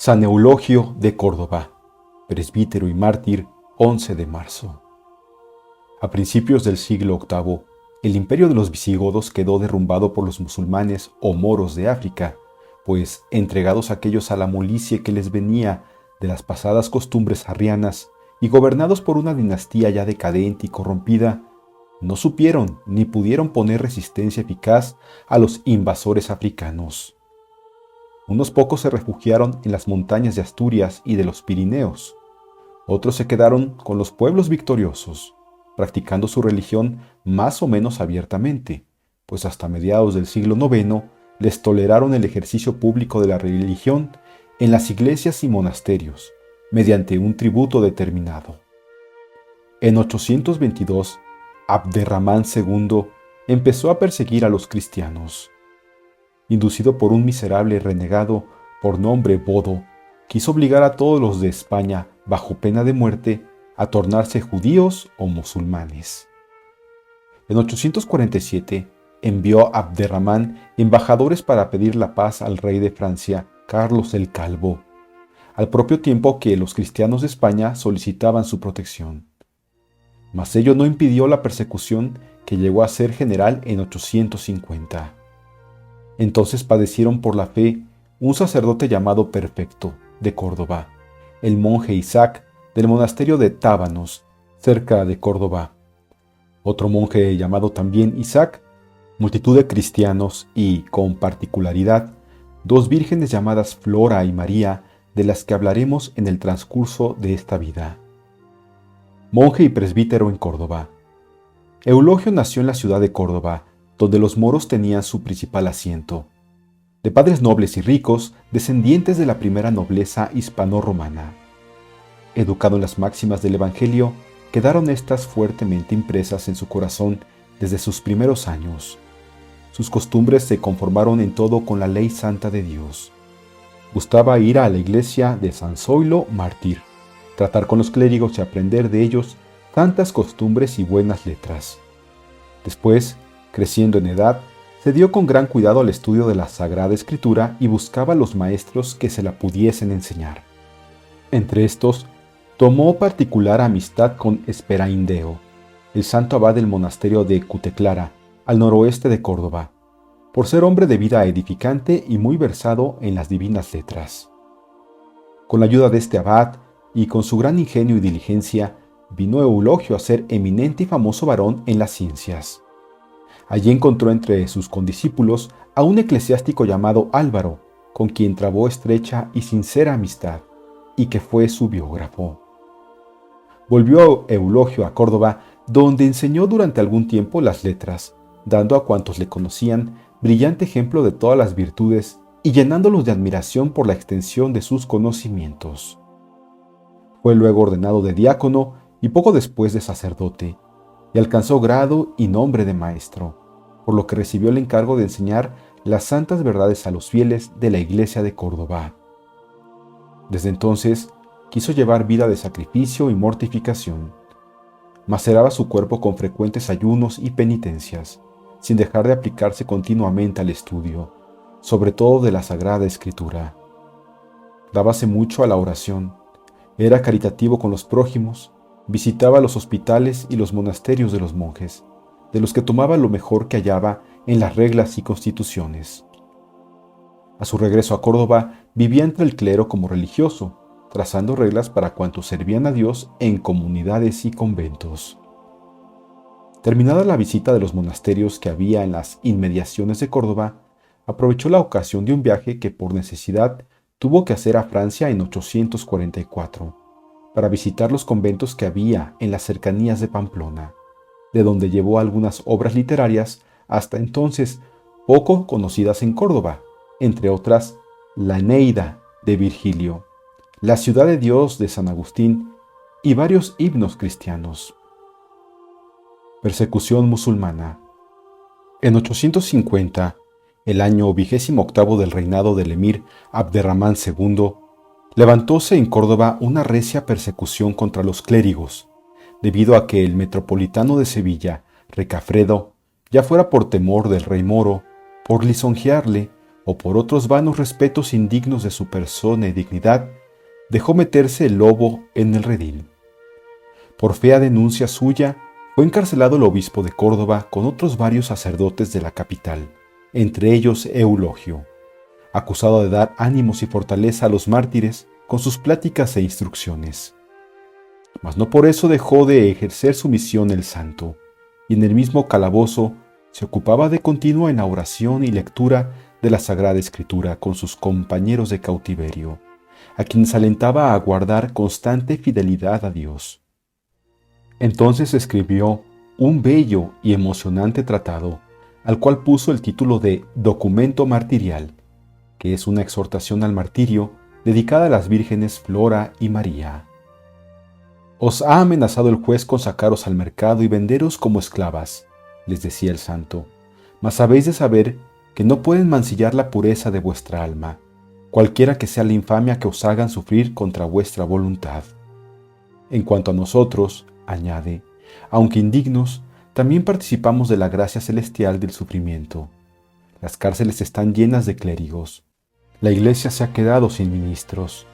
San Eulogio de Córdoba, presbítero y mártir, 11 de marzo. A principios del siglo VIII, el imperio de los visigodos quedó derrumbado por los musulmanes o moros de África, pues, entregados aquellos a la molicie que les venía de las pasadas costumbres arrianas y gobernados por una dinastía ya decadente y corrompida, no supieron ni pudieron poner resistencia eficaz a los invasores africanos. Unos pocos se refugiaron en las montañas de Asturias y de los Pirineos. Otros se quedaron con los pueblos victoriosos, practicando su religión más o menos abiertamente, pues hasta mediados del siglo IX les toleraron el ejercicio público de la religión en las iglesias y monasterios, mediante un tributo determinado. En 822, Abderramán II empezó a perseguir a los cristianos. Inducido por un miserable renegado por nombre Bodo, quiso obligar a todos los de España, bajo pena de muerte, a tornarse judíos o musulmanes. En 847 envió Abderramán embajadores para pedir la paz al rey de Francia, Carlos el Calvo, al propio tiempo que los cristianos de España solicitaban su protección. Mas ello no impidió la persecución que llegó a ser general en 850. Entonces padecieron por la fe un sacerdote llamado Perfecto, de Córdoba, el monje Isaac, del monasterio de Tábanos, cerca de Córdoba, otro monje llamado también Isaac, multitud de cristianos y, con particularidad, dos vírgenes llamadas Flora y María, de las que hablaremos en el transcurso de esta vida. Monje y presbítero en Córdoba. Eulogio nació en la ciudad de Córdoba, donde los moros tenían su principal asiento. De padres nobles y ricos, descendientes de la primera nobleza hispano-romana. Educado en las máximas del Evangelio, quedaron estas fuertemente impresas en su corazón desde sus primeros años. Sus costumbres se conformaron en todo con la ley santa de Dios. Gustaba ir a la iglesia de San Zoilo mártir, tratar con los clérigos y aprender de ellos tantas costumbres y buenas letras. Después, creciendo en edad, se dio con gran cuidado al estudio de la Sagrada Escritura y buscaba los maestros que se la pudiesen enseñar. Entre estos, tomó particular amistad con Esperaindeo, el santo abad del monasterio de Cuteclara, al noroeste de Córdoba, por ser hombre de vida edificante y muy versado en las divinas letras. Con la ayuda de este abad y con su gran ingenio y diligencia, vino Eulogio a ser eminente y famoso varón en las ciencias. Allí encontró entre sus condiscípulos a un eclesiástico llamado Álvaro, con quien trabó estrecha y sincera amistad, y que fue su biógrafo. Volvió Eulogio a Córdoba, donde enseñó durante algún tiempo las letras, dando a cuantos le conocían brillante ejemplo de todas las virtudes y llenándolos de admiración por la extensión de sus conocimientos. Fue luego ordenado de diácono y poco después de sacerdote, y alcanzó grado y nombre de maestro, por lo que recibió el encargo de enseñar las santas verdades a los fieles de la iglesia de Córdoba. Desde entonces, quiso llevar vida de sacrificio y mortificación. Maceraba su cuerpo con frecuentes ayunos y penitencias, sin dejar de aplicarse continuamente al estudio, sobre todo de la Sagrada Escritura. Dábase mucho a la oración, era caritativo con los prójimos, visitaba los hospitales y los monasterios de los monjes, de los que tomaba lo mejor que hallaba en las reglas y constituciones. A su regreso a Córdoba, vivía entre el clero como religioso, trazando reglas para cuantos servían a Dios en comunidades y conventos. Terminada la visita de los monasterios que había en las inmediaciones de Córdoba, aprovechó la ocasión de un viaje que por necesidad tuvo que hacer a Francia en 844, para visitar los conventos que había en las cercanías de Pamplona, de donde llevó algunas obras literarias hasta entonces poco conocidas en Córdoba, entre otras la Eneida de Virgilio, la Ciudad de Dios de San Agustín y varios himnos cristianos. Persecución musulmana. En 850, el año 28º del reinado del emir Abderramán II, levantóse en Córdoba una recia persecución contra los clérigos, debido a que el metropolitano de Sevilla, Recafredo, ya fuera por temor del rey moro, por lisonjearle o por otros vanos respetos indignos de su persona y dignidad, dejó meterse el lobo en el redil. Por fea denuncia suya, fue encarcelado el obispo de Córdoba con otros varios sacerdotes de la capital, entre ellos Eulogio, acusado de dar ánimos y fortaleza a los mártires con sus pláticas e instrucciones. Mas no por eso dejó de ejercer su misión el santo, y en el mismo calabozo se ocupaba de continua en la oración y lectura de la Sagrada Escritura con sus compañeros de cautiverio, a quienes alentaba a guardar constante fidelidad a Dios. Entonces escribió un bello y emocionante tratado, al cual puso el título de Documento Martirial, que es una exhortación al martirio dedicada a las vírgenes Flora y María. Os ha amenazado el juez con sacaros al mercado y venderos como esclavas, les decía el santo, mas habéis de saber que no pueden mancillar la pureza de vuestra alma, cualquiera que sea la infamia que os hagan sufrir contra vuestra voluntad. En cuanto a nosotros, añade, aunque indignos, también participamos de la gracia celestial del sufrimiento. Las cárceles están llenas de clérigos. La iglesia se ha quedado sin ministros.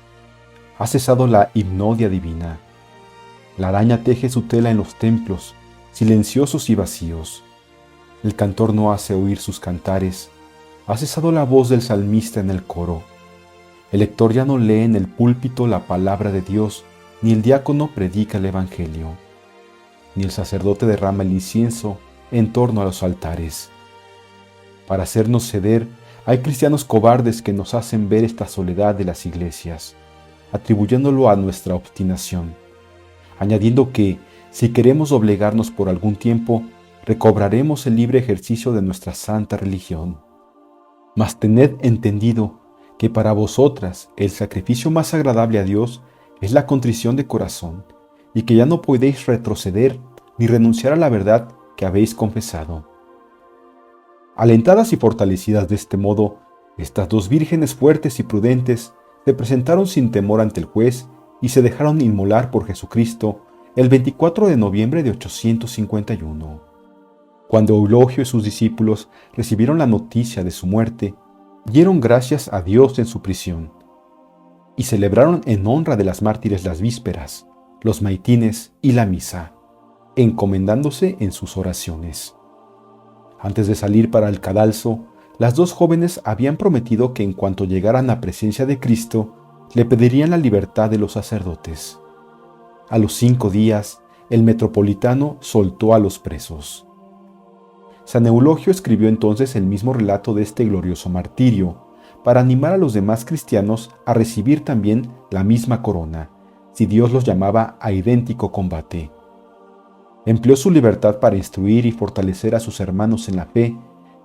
Ha cesado la hipnodia divina. La araña teje su tela en los templos, silenciosos y vacíos. El cantor no hace oír sus cantares. Ha cesado la voz del salmista en el coro. El lector ya no lee en el púlpito la palabra de Dios, ni el diácono predica el evangelio, ni el sacerdote derrama el incienso en torno a los altares. Para hacernos ceder, hay cristianos cobardes que nos hacen ver esta soledad de las iglesias, atribuyéndolo a nuestra obstinación, añadiendo que, si queremos doblegarnos por algún tiempo, recobraremos el libre ejercicio de nuestra santa religión. Mas tened entendido que para vosotras el sacrificio más agradable a Dios es la contrición de corazón, y que ya no podéis retroceder ni renunciar a la verdad que habéis confesado. Alentadas y fortalecidas de este modo, estas dos vírgenes fuertes y prudentes se presentaron sin temor ante el juez y se dejaron inmolar por Jesucristo el 24 de noviembre de 851. Cuando Eulogio y sus discípulos recibieron la noticia de su muerte, dieron gracias a Dios en su prisión y celebraron en honra de las mártires las vísperas, los maitines y la misa, encomendándose en sus oraciones. Antes de salir para el cadalso, las dos jóvenes habían prometido que en cuanto llegaran a presencia de Cristo, le pedirían la libertad de los sacerdotes. A los 5 días, el metropolitano soltó a los presos. San Eulogio escribió entonces el mismo relato de este glorioso martirio, para animar a los demás cristianos a recibir también la misma corona, si Dios los llamaba a idéntico combate. Empleó su libertad para instruir y fortalecer a sus hermanos en la fe,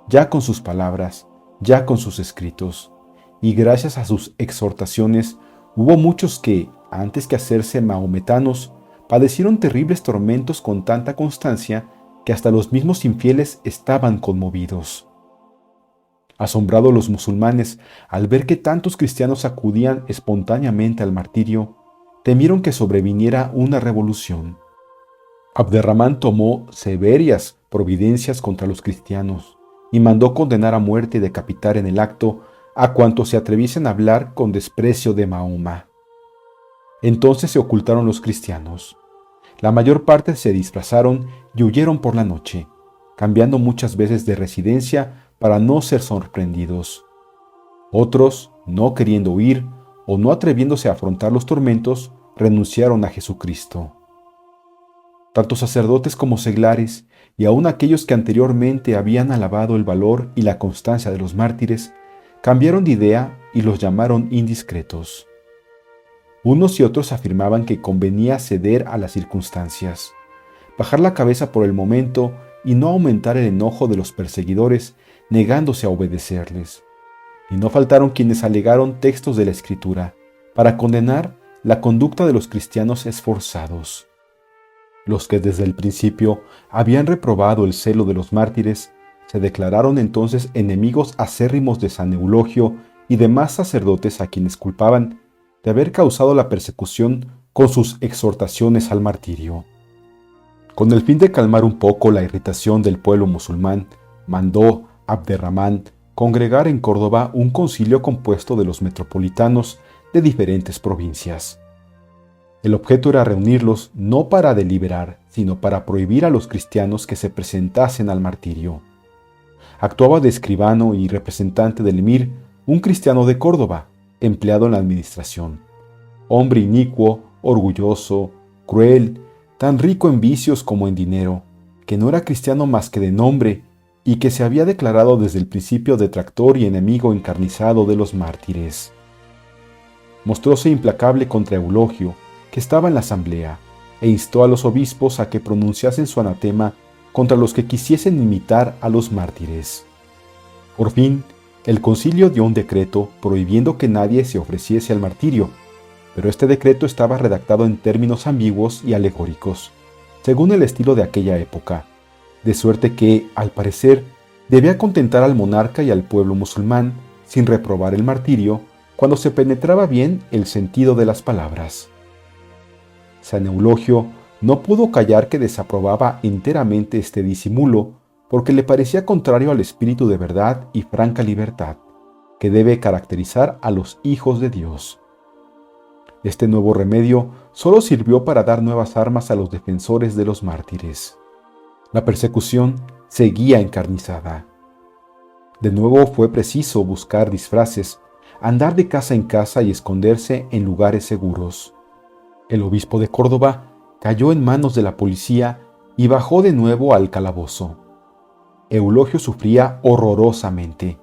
ya con sus palabras, ya con sus escritos, y gracias a sus exhortaciones hubo muchos que, antes que hacerse mahometanos, padecieron terribles tormentos con tanta constancia que hasta los mismos infieles estaban conmovidos. Asombrados los musulmanes al ver que tantos cristianos acudían espontáneamente al martirio, temieron que sobreviniera una revolución. Abderramán tomó severas providencias contra los cristianos y mandó condenar a muerte y decapitar en el acto a cuantos se atreviesen a hablar con desprecio de Mahoma. Entonces se ocultaron los cristianos. La mayor parte se disfrazaron y huyeron por la noche, cambiando muchas veces de residencia para no ser sorprendidos. Otros, no queriendo huir o no atreviéndose a afrontar los tormentos, renunciaron a Jesucristo. Tanto sacerdotes como seglares, y aun aquellos que anteriormente habían alabado el valor y la constancia de los mártires, cambiaron de idea y los llamaron indiscretos. Unos y otros afirmaban que convenía ceder a las circunstancias, bajar la cabeza por el momento y no aumentar el enojo de los perseguidores, negándose a obedecerles. Y no faltaron quienes alegaron textos de la Escritura para condenar la conducta de los cristianos esforzados. Los que desde el principio habían reprobado el celo de los mártires se declararon entonces enemigos acérrimos de San Eulogio y demás sacerdotes a quienes culpaban de haber causado la persecución con sus exhortaciones al martirio. Con el fin de calmar un poco la irritación del pueblo musulmán, mandó Abderramán congregar en Córdoba un concilio compuesto de los metropolitanos de diferentes provincias. El objeto era reunirlos no para deliberar, sino para prohibir a los cristianos que se presentasen al martirio. Actuaba de escribano y representante del emir un cristiano de Córdoba, empleado en la administración. Hombre inicuo, orgulloso, cruel, tan rico en vicios como en dinero, que no era cristiano más que de nombre y que se había declarado desde el principio detractor y enemigo encarnizado de los mártires. Mostróse implacable contra Eulogio, que estaba en la asamblea, e instó a los obispos a que pronunciasen su anatema contra los que quisiesen imitar a los mártires. Por fin, el concilio dio un decreto prohibiendo que nadie se ofreciese al martirio, pero este decreto estaba redactado en términos ambiguos y alegóricos, según el estilo de aquella época, de suerte que, al parecer, debía contentar al monarca y al pueblo musulmán, sin reprobar el martirio, cuando se penetraba bien el sentido de las palabras. San Eulogio no pudo callar que desaprobaba enteramente este disimulo, porque le parecía contrario al espíritu de verdad y franca libertad, que debe caracterizar a los hijos de Dios. Este nuevo remedio solo sirvió para dar nuevas armas a los defensores de los mártires. La persecución seguía encarnizada. De nuevo fue preciso buscar disfraces, andar de casa en casa y esconderse en lugares seguros. El obispo de Córdoba cayó en manos de la policía y bajó de nuevo al calabozo. Eulogio sufría horrorosamente.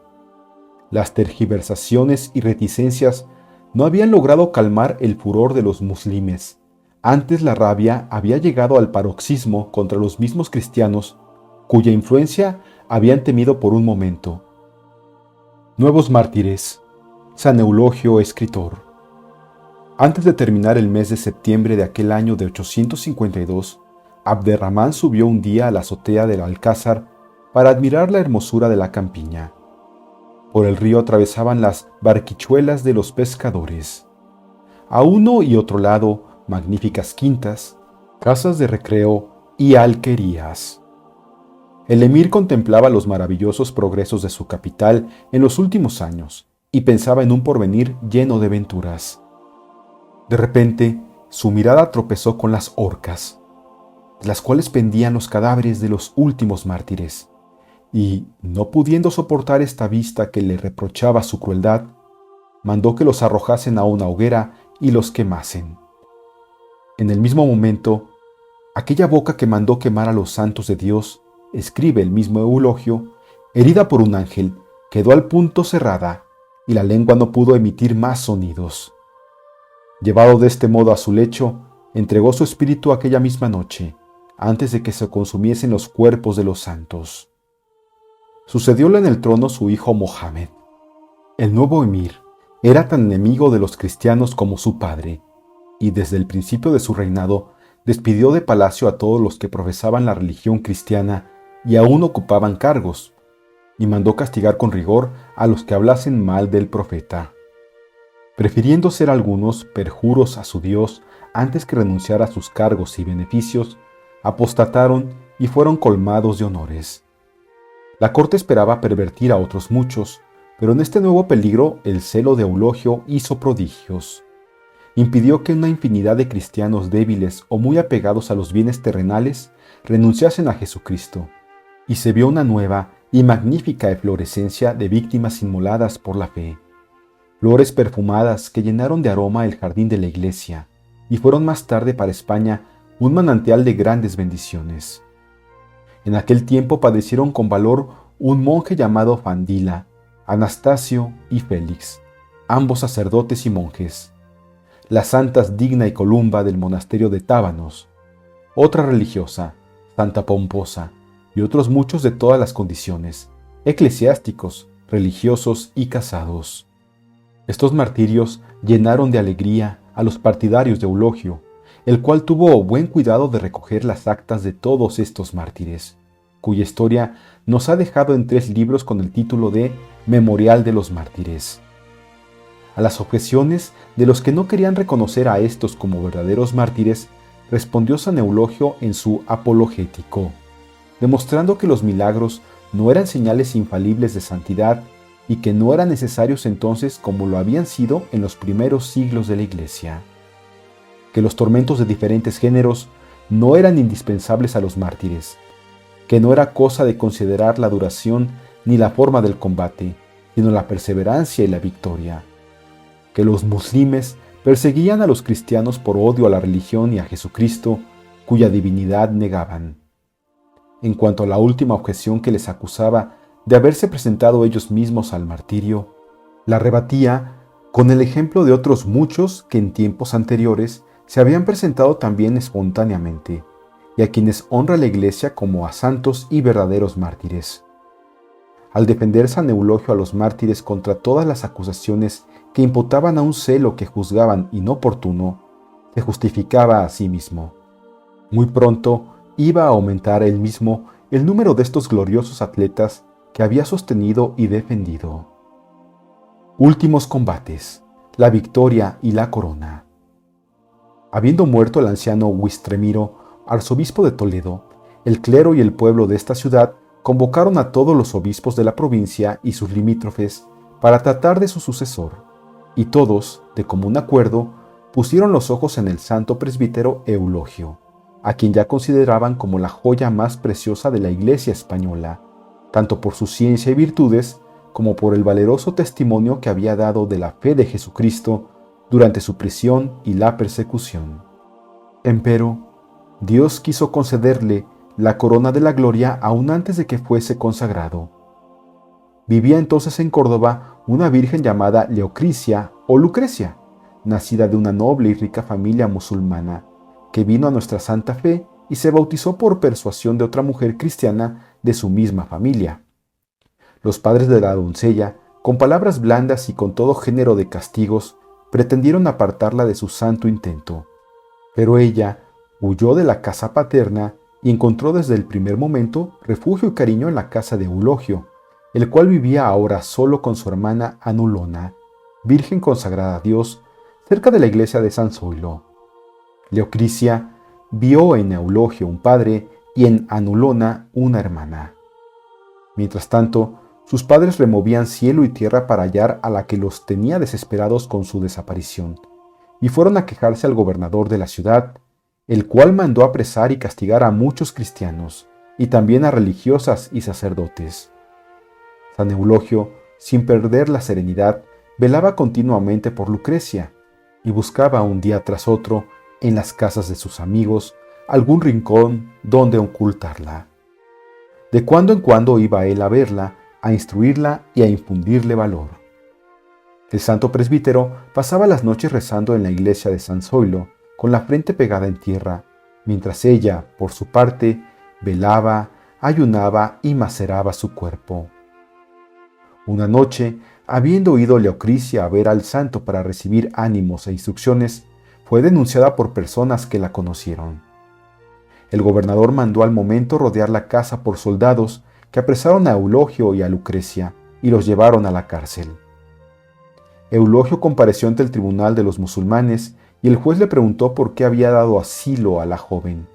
Las tergiversaciones y reticencias no habían logrado calmar el furor de los muslimes. Antes la rabia había llegado al paroxismo contra los mismos cristianos, cuya influencia habían temido por un momento. Nuevos mártires. San Eulogio, escritor. Antes de terminar el mes de septiembre de aquel año de 852, Abderramán subió un día a la azotea del Alcázar para admirar la hermosura de la campiña. Por el río atravesaban las barquichuelas de los pescadores. A uno y otro lado, magníficas quintas, casas de recreo y alquerías. El emir contemplaba los maravillosos progresos de su capital en los últimos años y pensaba en un porvenir lleno de venturas. De repente, su mirada tropezó con las horcas, de las cuales pendían los cadáveres de los últimos mártires, y, no pudiendo soportar esta vista que le reprochaba su crueldad, mandó que los arrojasen a una hoguera y los quemasen. En el mismo momento, aquella boca que mandó quemar a los santos de Dios, escribe el mismo Eulogio, herida por un ángel, quedó al punto cerrada, y la lengua no pudo emitir más sonidos. Llevado de este modo a su lecho, entregó su espíritu aquella misma noche, antes de que se consumiesen los cuerpos de los santos. Sucedióle en el trono su hijo Mohammed. El nuevo emir era tan enemigo de los cristianos como su padre, y desde el principio de su reinado despidió de palacio a todos los que profesaban la religión cristiana y aún ocupaban cargos, y mandó castigar con rigor a los que hablasen mal del profeta. Prefiriendo ser algunos perjuros a su Dios antes que renunciar a sus cargos y beneficios, apostataron y fueron colmados de honores. La corte esperaba pervertir a otros muchos, pero en este nuevo peligro el celo de Eulogio hizo prodigios. Impidió que una infinidad de cristianos débiles o muy apegados a los bienes terrenales renunciasen a Jesucristo, y se vio una nueva y magnífica eflorescencia de víctimas inmoladas por la fe. Flores perfumadas que llenaron de aroma el jardín de la iglesia, y fueron más tarde para España un manantial de grandes bendiciones. En aquel tiempo padecieron con valor un monje llamado Fandila, Anastasio y Félix, ambos sacerdotes y monjes, las santas Digna y Columba del monasterio de Tábanos, otra religiosa, Santa Pomposa, y otros muchos de todas las condiciones, eclesiásticos, religiosos y casados. Estos martirios llenaron de alegría a los partidarios de Eulogio, el cual tuvo buen cuidado de recoger las actas de todos estos mártires, cuya historia nos ha dejado en 3 libros con el título de Memorial de los Mártires. A las objeciones de los que no querían reconocer a estos como verdaderos mártires, respondió San Eulogio en su Apologético, demostrando que los milagros no eran señales infalibles de santidad y que no eran necesarios entonces como lo habían sido en los primeros siglos de la Iglesia. Que los tormentos de diferentes géneros no eran indispensables a los mártires, que no era cosa de considerar la duración ni la forma del combate, sino la perseverancia y la victoria. Que los muslimes perseguían a los cristianos por odio a la religión y a Jesucristo, cuya divinidad negaban. En cuanto a la última objeción que les acusaba de haberse presentado ellos mismos al martirio, la rebatía con el ejemplo de otros muchos que en tiempos anteriores se habían presentado también espontáneamente, y a quienes honra la Iglesia como a santos y verdaderos mártires. Al defender San Eulogio a los mártires contra todas las acusaciones que imputaban a un celo que juzgaban inoportuno, se justificaba a sí mismo. Muy pronto iba a aumentar él mismo el número de estos gloriosos atletas que había sostenido y defendido. Últimos combates, la victoria y la corona. Habiendo muerto el anciano Huistremiro, arzobispo de Toledo, el clero y el pueblo de esta ciudad convocaron a todos los obispos de la provincia y sus limítrofes para tratar de su sucesor, y todos, de común acuerdo, pusieron los ojos en el santo presbítero Eulogio, a quien ya consideraban como la joya más preciosa de la Iglesia española, tanto por su ciencia y virtudes, como por el valeroso testimonio que había dado de la fe de Jesucristo durante su prisión y la persecución. Empero, Dios quiso concederle la corona de la gloria aún antes de que fuese consagrado. Vivía entonces en Córdoba una virgen llamada Leocrisia o Lucrecia, nacida de una noble y rica familia musulmana, que vino a nuestra santa fe y se bautizó por persuasión de otra mujer cristiana de su misma familia. Los padres de la doncella, con palabras blandas y con todo género de castigos, pretendieron apartarla de su santo intento, pero ella huyó de la casa paterna y encontró desde el primer momento refugio y cariño en la casa de Eulogio, el cual vivía ahora solo con su hermana Anulona, virgen consagrada a Dios, cerca de la iglesia de San Zoilo. Leocrisia vio en Eulogio un padre y en Anulona una hermana. Mientras tanto, sus padres removían cielo y tierra para hallar a la que los tenía desesperados con su desaparición, y fueron a quejarse al gobernador de la ciudad, el cual mandó apresar y castigar a muchos cristianos, y también a religiosas y sacerdotes. San Eulogio, sin perder la serenidad, velaba continuamente por Lucrecia, y buscaba un día tras otro, en las casas de sus amigos, algún rincón donde ocultarla. De cuando en cuando iba él a verla, a instruirla y a infundirle valor. El santo presbítero pasaba las noches rezando en la iglesia de San Zoilo, con la frente pegada en tierra, mientras ella, por su parte, velaba, ayunaba y maceraba su cuerpo. Una noche, habiendo ido Leocrisia a ver al santo para recibir ánimos e instrucciones, fue denunciada por personas que la conocieron. El gobernador mandó al momento rodear la casa por soldados que apresaron a Eulogio y a Lucrecia y los llevaron a la cárcel. Eulogio compareció ante el tribunal de los musulmanes y el juez le preguntó por qué había dado asilo a la joven.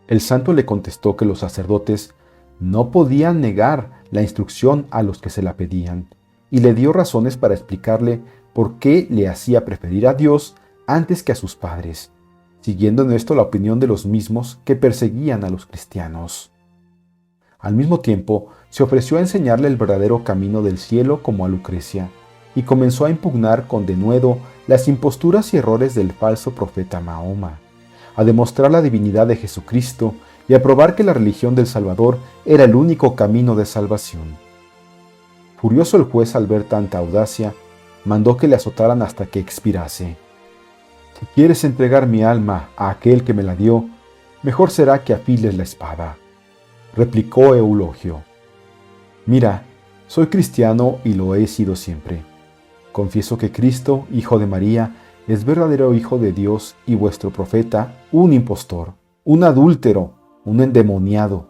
El santo le contestó que los sacerdotes no podían negar la instrucción a los que se la pedían, y le dio razones para explicarle por qué le hacía preferir a Dios antes que a sus padres, siguiendo en esto la opinión de los mismos que perseguían a los cristianos. Al mismo tiempo, se ofreció a enseñarle el verdadero camino del cielo como a Lucrecia, y comenzó a impugnar con denuedo las imposturas y errores del falso profeta Mahoma, a demostrar la divinidad de Jesucristo y a probar que la religión del Salvador era el único camino de salvación. Furioso el juez al ver tanta audacia, mandó que le azotaran hasta que expirase. Si quieres entregar mi alma a aquel que me la dio, mejor será que afiles la espada, replicó Eulogio. Mira, soy cristiano y lo he sido siempre. Confieso que Cristo, Hijo de María, es verdadero Hijo de Dios y vuestro profeta, un impostor, un adúltero, un endemoniado,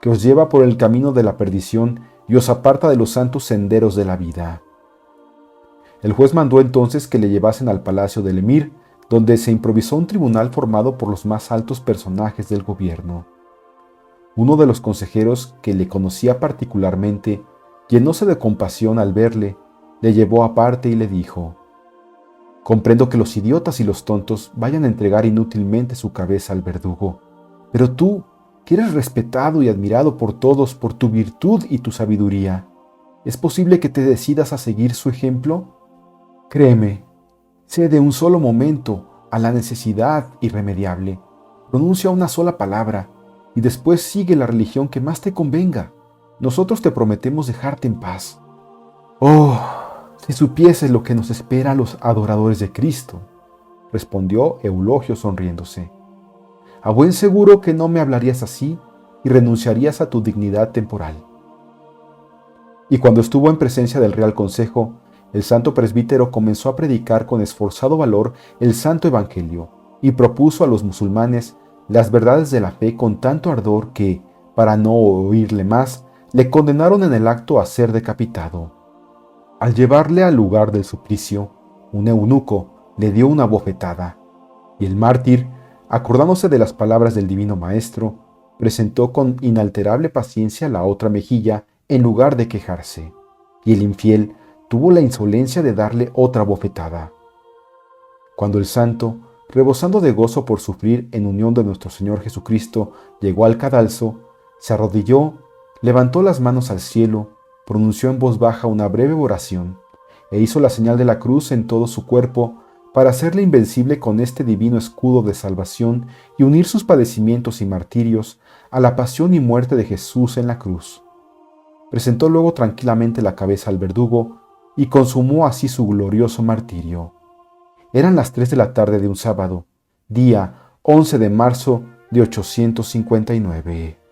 que os lleva por el camino de la perdición y os aparta de los santos senderos de la vida. El juez mandó entonces que le llevasen al palacio del emir, donde se improvisó un tribunal formado por los más altos personajes del gobierno. Uno de los consejeros, que le conocía particularmente, Llenóse de compasión al verle, le llevó aparte y le dijo: «Comprendo que los idiotas y los tontos vayan a entregar inútilmente su cabeza al verdugo, pero tú, que eres respetado y admirado por todos por tu virtud y tu sabiduría, ¿es posible que te decidas a seguir su ejemplo? Créeme, cede un solo momento a la necesidad irremediable, pronuncia una sola palabra y después sigue la religión que más te convenga. Nosotros te prometemos dejarte en paz». «Oh, si supieses lo que nos espera a los adoradores de Cristo», respondió Eulogio sonriéndose. «A buen seguro que no me hablarías así y renunciarías a tu dignidad temporal». Y cuando estuvo en presencia del Real Consejo, el santo presbítero comenzó a predicar con esforzado valor el santo evangelio y propuso a los musulmanes las verdades de la fe con tanto ardor que, para no oírle más, le condenaron en el acto a ser decapitado. Al llevarle al lugar del suplicio, un eunuco le dio una bofetada, y el mártir, acordándose de las palabras del divino maestro, presentó con inalterable paciencia la otra mejilla en lugar de quejarse, y el infiel tuvo la insolencia de darle otra bofetada. Cuando el santo, rebosando de gozo por sufrir en unión de nuestro Señor Jesucristo, llegó al cadalso, se arrodilló, levantó las manos al cielo, pronunció en voz baja una breve oración, e hizo la señal de la cruz en todo su cuerpo para hacerle invencible con este divino escudo de salvación y unir sus padecimientos y martirios a la pasión y muerte de Jesús en la cruz. Presentó luego tranquilamente la cabeza al verdugo y consumó así su glorioso martirio. Eran las 3 de la tarde de un sábado, día 11 de marzo de 859.